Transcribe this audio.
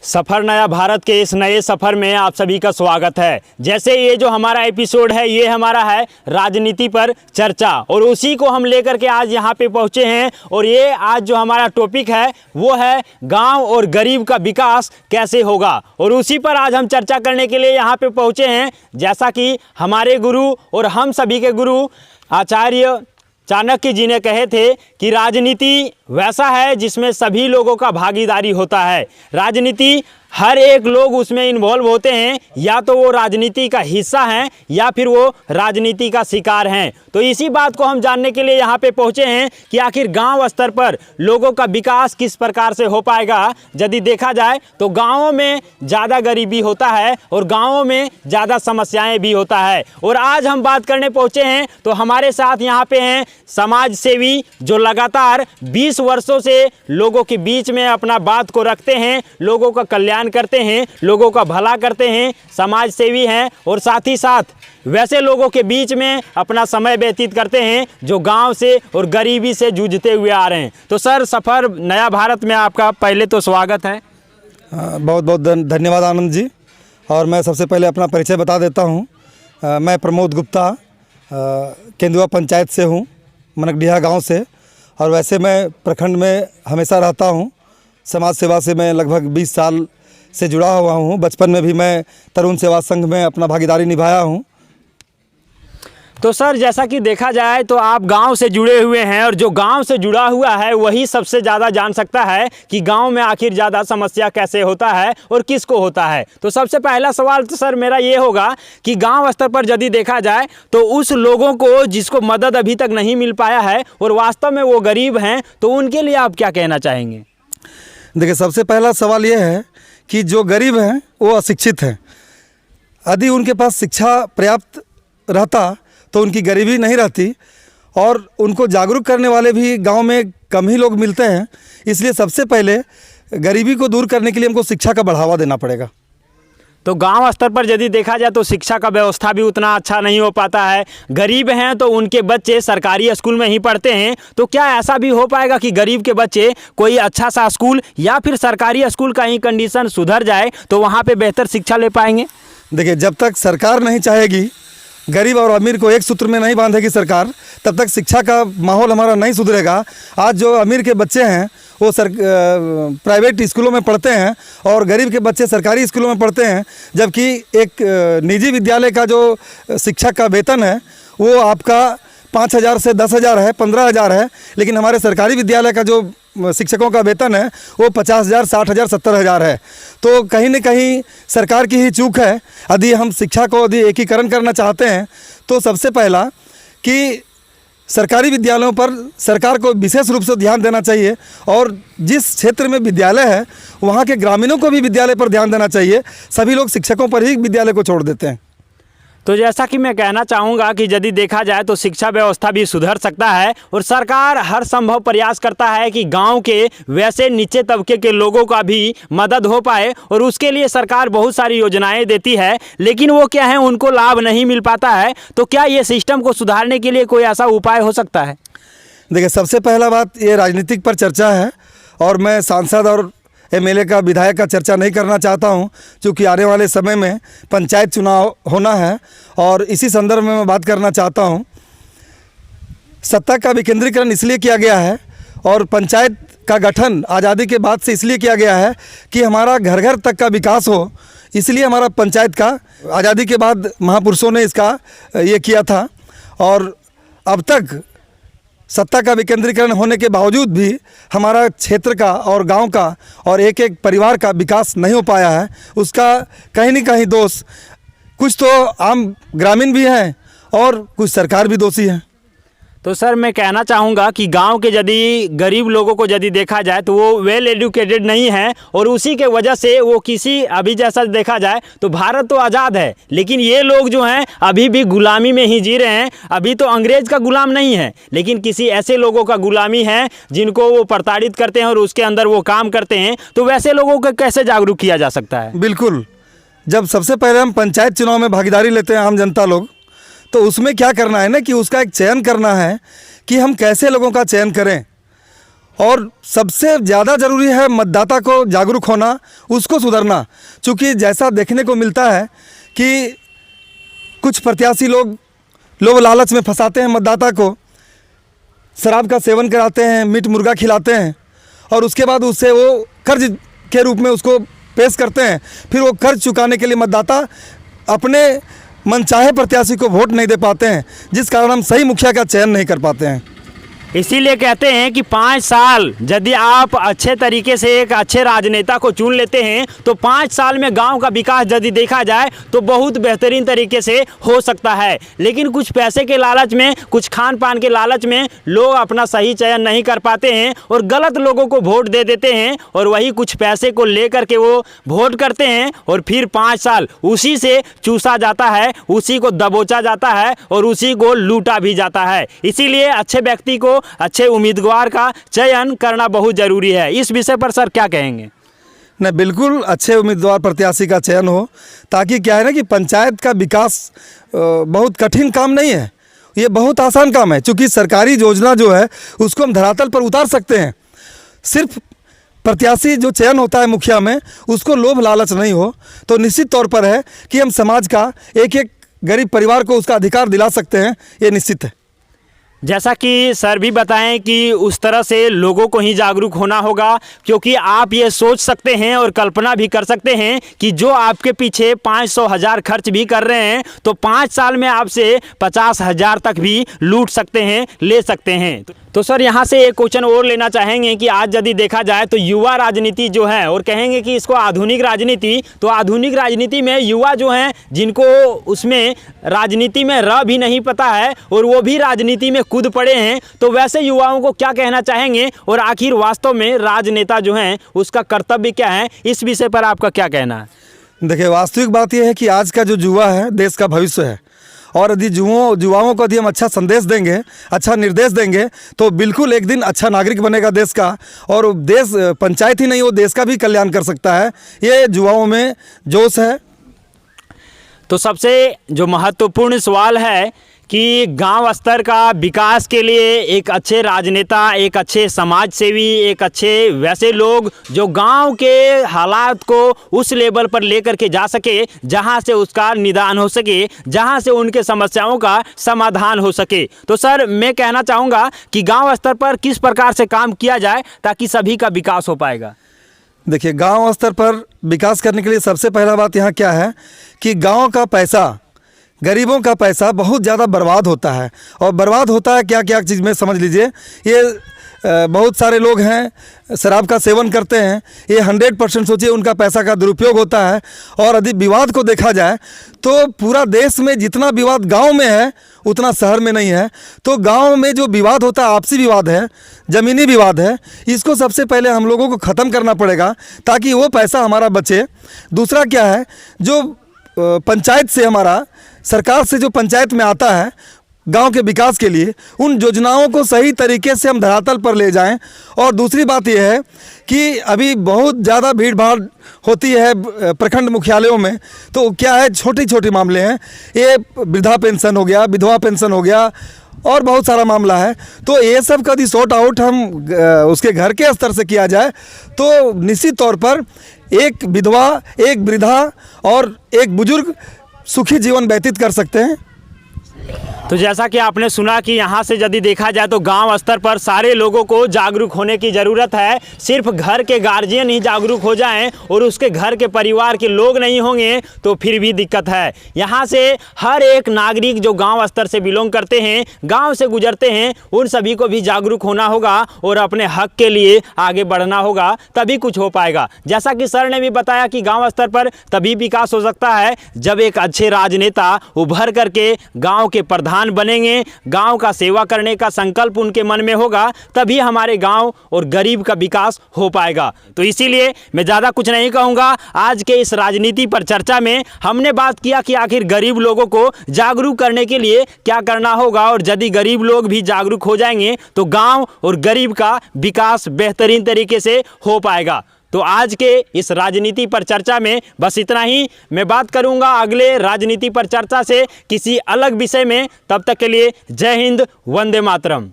सफ़र नया भारत के इस नए सफ़र में आप सभी का स्वागत है। जैसे ये जो हमारा एपिसोड है ये हमारा है राजनीति पर चर्चा, और उसी को हम लेकर के आज यहाँ पे पहुँचे हैं। और ये आज जो हमारा टॉपिक है वो है गांव और गरीब का विकास कैसे होगा, और उसी पर आज हम चर्चा करने के लिए यहाँ पे पहुँचे हैं। जैसा कि हमारे गुरु और हम सभी के गुरु आचार्य चाणक्य जी ने कहे थे कि राजनीति वैसा है जिसमें सभी लोगों का भागीदारी होता है। राजनीति हर एक लोग उसमें इन्वॉल्व होते हैं, या तो वो राजनीति का हिस्सा हैं या फिर वो राजनीति का शिकार हैं। तो इसी बात को हम जानने के लिए यहाँ पे पहुँचे हैं कि आखिर गांव स्तर पर लोगों का विकास किस प्रकार से हो पाएगा। यदि देखा जाए तो गांवों में ज़्यादा गरीबी होता है और गांवों में ज़्यादा समस्याएं भी होता है। और आज हम बात करने पहुँचे हैं तो हमारे साथ यहाँ पे हैं समाज सेवी जो लगातार 20 वर्षों से लोगों के बीच में अपना बात को रखते हैं, लोगों का कल्याण करते हैं, लोगों का भला करते हैं, समाज सेवी हैं और साथ ही साथ वैसे लोगों के बीच में अपना समय व्यतीत करते हैं जो गांव से और गरीबी से जूझते हुए आ रहे हैं। तो सर, सफ़र नया भारत में आपका पहले तो स्वागत है। बहुत बहुत धन्यवाद आनंद जी। और मैं सबसे पहले अपना परिचय बता देता हूँ। मैं प्रमोद गुप्ता केंदुआ पंचायत से हूँ, मनकडिहा गांव से। और वैसे मैं प्रखंड में हमेशा रहता हूँ। समाज सेवा से मैं लगभग 20 साल से जुड़ा हुआ हूँ। बचपन में भी मैं तरुण सेवा संघ में अपना भागीदारी निभाया हूँ। तो सर, जैसा कि देखा जाए तो आप गांव से जुड़े हुए हैं, और जो गांव से जुड़ा हुआ है वही सबसे ज़्यादा जान सकता है कि गांव में आखिर ज़्यादा समस्या कैसे होता है और किसको होता है। तो सबसे पहला सवाल तो सर मेरा ये होगा कि गांव स्तर पर यदि देखा जाए तो उस लोगों को जिसको मदद अभी तक नहीं मिल पाया है और वास्तव में वो गरीब हैं, तो उनके लिए आप क्या कहना चाहेंगे? देखिए, सबसे पहला सवाल ये है कि जो गरीब हैं वो अशिक्षित हैं। यदि उनके पास शिक्षा पर्याप्त रहता तो उनकी गरीबी नहीं रहती, और उनको जागरूक करने वाले भी गांव में कम ही लोग मिलते हैं। इसलिए सबसे पहले गरीबी को दूर करने के लिए हमको शिक्षा का बढ़ावा देना पड़ेगा। तो गांव स्तर पर यदि देखा जाए तो शिक्षा का व्यवस्था भी उतना अच्छा नहीं हो पाता है। गरीब हैं तो उनके बच्चे सरकारी स्कूल में ही पढ़ते हैं। तो क्या ऐसा भी हो पाएगा कि गरीब के बच्चे कोई अच्छा सा स्कूल या फिर सरकारी स्कूल का ही कंडीशन सुधर जाए तो वहाँ पे बेहतर शिक्षा ले पाएंगे? देखिए, जब तक सरकार नहीं चाहेगी, गरीब और अमीर को एक सूत्र में नहीं बांधेगी सरकार, तब तक शिक्षा का माहौल हमारा नहीं सुधरेगा। आज जो अमीर के बच्चे हैं वो प्राइवेट स्कूलों में पढ़ते हैं और गरीब के बच्चे सरकारी स्कूलों में पढ़ते हैं, जबकि एक निजी विद्यालय का जो शिक्षक का वेतन है वो आपका 5,000 से 10,000 है, 15,000 है। लेकिन हमारे सरकारी विद्यालय का जो शिक्षकों का वेतन है वो 50,000, 60,000, 70,000 है। तो कहीं न कहीं सरकार की ही चूक है। यदि हम शिक्षा को यदि एकीकरण करना चाहते हैं तो सबसे पहला कि सरकारी विद्यालयों पर सरकार को विशेष रूप से ध्यान देना चाहिए, और जिस क्षेत्र में विद्यालय है वहाँ के ग्रामीणों को भी विद्यालय पर ध्यान देना चाहिए। सभी लोग शिक्षकों पर ही विद्यालय को छोड़ देते हैं। तो जैसा कि मैं कहना चाहूँगा कि यदि देखा जाए तो शिक्षा व्यवस्था भी सुधर सकता है, और सरकार हर संभव प्रयास करता है कि गांव के वैसे नीचे तबके के लोगों का भी मदद हो पाए, और उसके लिए सरकार बहुत सारी योजनाएं देती है, लेकिन वो क्या है, उनको लाभ नहीं मिल पाता है। तो क्या ये सिस्टम को सुधारने के लिए कोई ऐसा उपाय हो सकता है? देखिए, सबसे पहला बात ये राजनीतिक पर चर्चा है, और मैं सांसद और एमएलए का, विधायक का चर्चा नहीं करना चाहता हूं, क्योंकि आने वाले समय में पंचायत चुनाव होना है। और इसी संदर्भ में मैं बात करना चाहता हूं, सत्ता का विकेंद्रीकरण इसलिए किया गया है और पंचायत का गठन आज़ादी के बाद से इसलिए किया गया है कि हमारा घर घर तक का विकास हो। इसलिए हमारा पंचायत का आज़ादी के बाद महापुरुषों ने इसका ये किया था। और अब तक सत्ता का विकेंद्रीकरण होने के बावजूद भी हमारा क्षेत्र का और गांव का और एक एक परिवार का विकास नहीं हो पाया है। उसका कहीं न कहीं दोष कुछ तो आम ग्रामीण भी हैं और कुछ सरकार भी दोषी है। तो सर, मैं कहना चाहूँगा कि गांव के यदि गरीब लोगों को यदि देखा जाए तो वो वेल एजुकेटेड नहीं है, और उसी के वजह से वो किसी, अभी जैसा देखा जाए तो भारत तो आज़ाद है, लेकिन ये लोग जो हैं अभी भी गुलामी में ही जी रहे हैं। अभी तो अंग्रेज़ का गुलाम नहीं है, लेकिन किसी ऐसे लोगों का गुलामी है जिनको वो प्रताड़ित करते हैं और उसके अंदर वो काम करते हैं। तो वैसे लोगों को कैसे जागरूक किया जा सकता है? बिल्कुल, जब सबसे पहले हम पंचायत चुनाव में भागीदारी लेते हैं आम जनता लोग, तो उसमें क्या करना है ना कि उसका एक चयन करना है कि हम कैसे लोगों का चयन करें। और सबसे ज़्यादा ज़रूरी है मतदाता को जागरूक होना, उसको सुधरना। चूँकि जैसा देखने को मिलता है कि कुछ प्रत्याशी लोग लोभ लालच में फंसाते हैं मतदाता को, शराब का सेवन कराते हैं, मीट मुर्गा खिलाते हैं और उसके बाद उससे वो कर्ज के रूप में उसको पेश करते हैं। फिर वो कर्ज चुकाने के लिए मतदाता अपने मनचाहे प्रत्याशी को वोट नहीं दे पाते हैं, जिस कारण हम सही मुखिया का चयन नहीं कर पाते हैं। इसीलिए कहते हैं कि 5 साल यदि आप अच्छे तरीके से एक अच्छे राजनेता को चुन लेते हैं तो 5 साल में गांव का विकास यदि देखा जाए तो बहुत बेहतरीन तरीके से हो सकता है। लेकिन कुछ पैसे के लालच में, कुछ खान पान के लालच में लोग अपना सही चयन नहीं कर पाते हैं और गलत लोगों को वोट दे देते हैं और वही कुछ पैसे को लेकर के वो वोट करते हैं और फिर 5 साल उसी से चूसा जाता है, उसी को दबोचा जाता है और उसी को लूटा भी जाता है। इसीलिए अच्छे व्यक्ति को, अच्छे उम्मीदवार का चयन करना बहुत ज़रूरी है। इस विषय पर सर क्या कहेंगे? नहीं, बिल्कुल अच्छे उम्मीदवार प्रत्याशी का चयन हो, ताकि क्या है ना कि पंचायत का विकास बहुत कठिन काम नहीं है, ये बहुत आसान काम है। क्योंकि सरकारी योजना जो है उसको हम धरातल पर उतार सकते हैं। सिर्फ प्रत्याशी जो चयन होता है मुखिया में, उसको लोभ लालच नहीं हो तो निश्चित तौर पर है कि हम समाज का एक एक गरीब परिवार को उसका अधिकार दिला सकते हैं, ये निश्चित है। जैसा कि सर भी बताएं कि उस तरह से लोगों को ही जागरूक होना होगा, क्योंकि आप ये सोच सकते हैं और कल्पना भी कर सकते हैं कि जो आपके पीछे 500,000 खर्च भी कर रहे हैं तो 5 साल में आपसे 50,000 तक भी लूट सकते हैं, ले सकते हैं। तो सर यहाँ से एक क्वेश्चन और लेना चाहेंगे कि आज यदि देखा जाए तो युवा राजनीति जो है, और कहेंगे कि इसको आधुनिक राजनीति, तो आधुनिक राजनीति में युवा जो हैं जिनको उसमें राजनीति में रह भी नहीं पता है और वो भी राजनीति में कूद पड़े हैं, तो वैसे युवाओं को क्या कहना चाहेंगे और आखिर वास्तव में राजनेता जो हैं उसका कर्तव्य क्या है, इस विषय पर आपका क्या कहना है? देखिए, वास्तविक बात यह है कि आज का जो युवा है देश का भविष्य है और यदि युवाओं को यदि हम अच्छा संदेश देंगे, अच्छा निर्देश देंगे तो बिल्कुल एक दिन अच्छा नागरिक बनेगा देश का, और देश पंचायत ही नहीं वो देश का भी कल्याण कर सकता है। ये युवाओं में जोश है। तो सबसे जो महत्वपूर्ण सवाल है कि गांव स्तर का विकास के लिए एक अच्छे राजनेता, एक अच्छे समाज सेवी, एक अच्छे वैसे लोग जो गांव के हालात को उस लेवल पर लेकर के जा सके जहां से उसका निदान हो सके, जहां से उनके समस्याओं का समाधान हो सके। तो सर मैं कहना चाहूँगा कि गांव स्तर पर किस प्रकार से काम किया जाए ताकि सभी का विकास हो पाएगा? देखिए, गांव स्तर पर विकास करने के लिए सबसे पहला बात यहाँ क्या है कि गाँव का पैसा, गरीबों का पैसा बहुत ज़्यादा बर्बाद होता है। और बर्बाद होता है क्या क्या चीज़ में समझ लीजिए। ये बहुत सारे लोग हैं शराब का सेवन करते हैं, ये 100% सोचिए उनका पैसा का दुरुपयोग होता है। और यदि विवाद को देखा जाए तो पूरा देश में जितना विवाद गांव में है उतना शहर में नहीं है। तो गांव में जो विवाद होता है, आपसी विवाद है, ज़मीनी विवाद है, इसको सबसे पहले हम लोगों को ख़त्म करना पड़ेगा ताकि वो पैसा हमारा बचे। दूसरा क्या है, जो पंचायत से, हमारा सरकार से जो पंचायत में आता है गांव के विकास के लिए, उन योजनाओं को सही तरीके से हम धरातल पर ले जाएं। और दूसरी बात यह है कि अभी बहुत ज़्यादा भीड़ भाड़ होती है प्रखंड मुख्यालयों में, तो क्या है छोटी छोटी मामले हैं, ये वृद्धा पेंशन हो गया, विधवा पेंशन हो गया और बहुत सारा मामला है। तो ये सब का यदि सॉर्ट आउट हम उसके घर के स्तर से किया जाए तो निश्चित तौर पर एक विधवा, एक वृद्धा और एक बुजुर्ग सुखी जीवन व्यतीत कर सकते हैं। तो जैसा कि आपने सुना कि यहाँ से यदि देखा जाए तो गांव स्तर पर सारे लोगों को जागरूक होने की ज़रूरत है। सिर्फ घर के गार्जियन ही जागरूक हो जाएं और उसके घर के परिवार के लोग नहीं होंगे तो फिर भी दिक्कत है। यहाँ से हर एक नागरिक जो गांव स्तर से बिलोंग करते हैं, गांव से गुजरते हैं, उन सभी को भी जागरूक होना होगा और अपने हक के लिए आगे बढ़ना होगा, तभी कुछ हो पाएगा। जैसा कि सर ने भी बताया कि गाँव स्तर पर तभी विकास हो सकता है जब एक अच्छे राजनेता उभर करके गाँव के प्रधान बनेंगे, गांव का सेवा करने का संकल्प उनके मन में होगा, तभी हमारे गांव और गरीब का विकास हो पाएगा। तो इसीलिए मैं ज़्यादा कुछ नहीं कहूँगा। आज के इस राजनीति पर चर्चा में हमने बात किया कि आखिर गरीब लोगों को जागरूक करने के लिए क्या करना होगा, और यदि गरीब लोग भी जागरूक हो जाएंगे तो गांव और गरीब का विकास बेहतरीन तरीके से हो पाएगा। तो आज के इस राजनीति पर चर्चा में बस इतना ही। मैं बात करूंगा अगले राजनीति पर चर्चा से किसी अलग विषय में। तब तक के लिए जय हिंद, वंदे मातरम।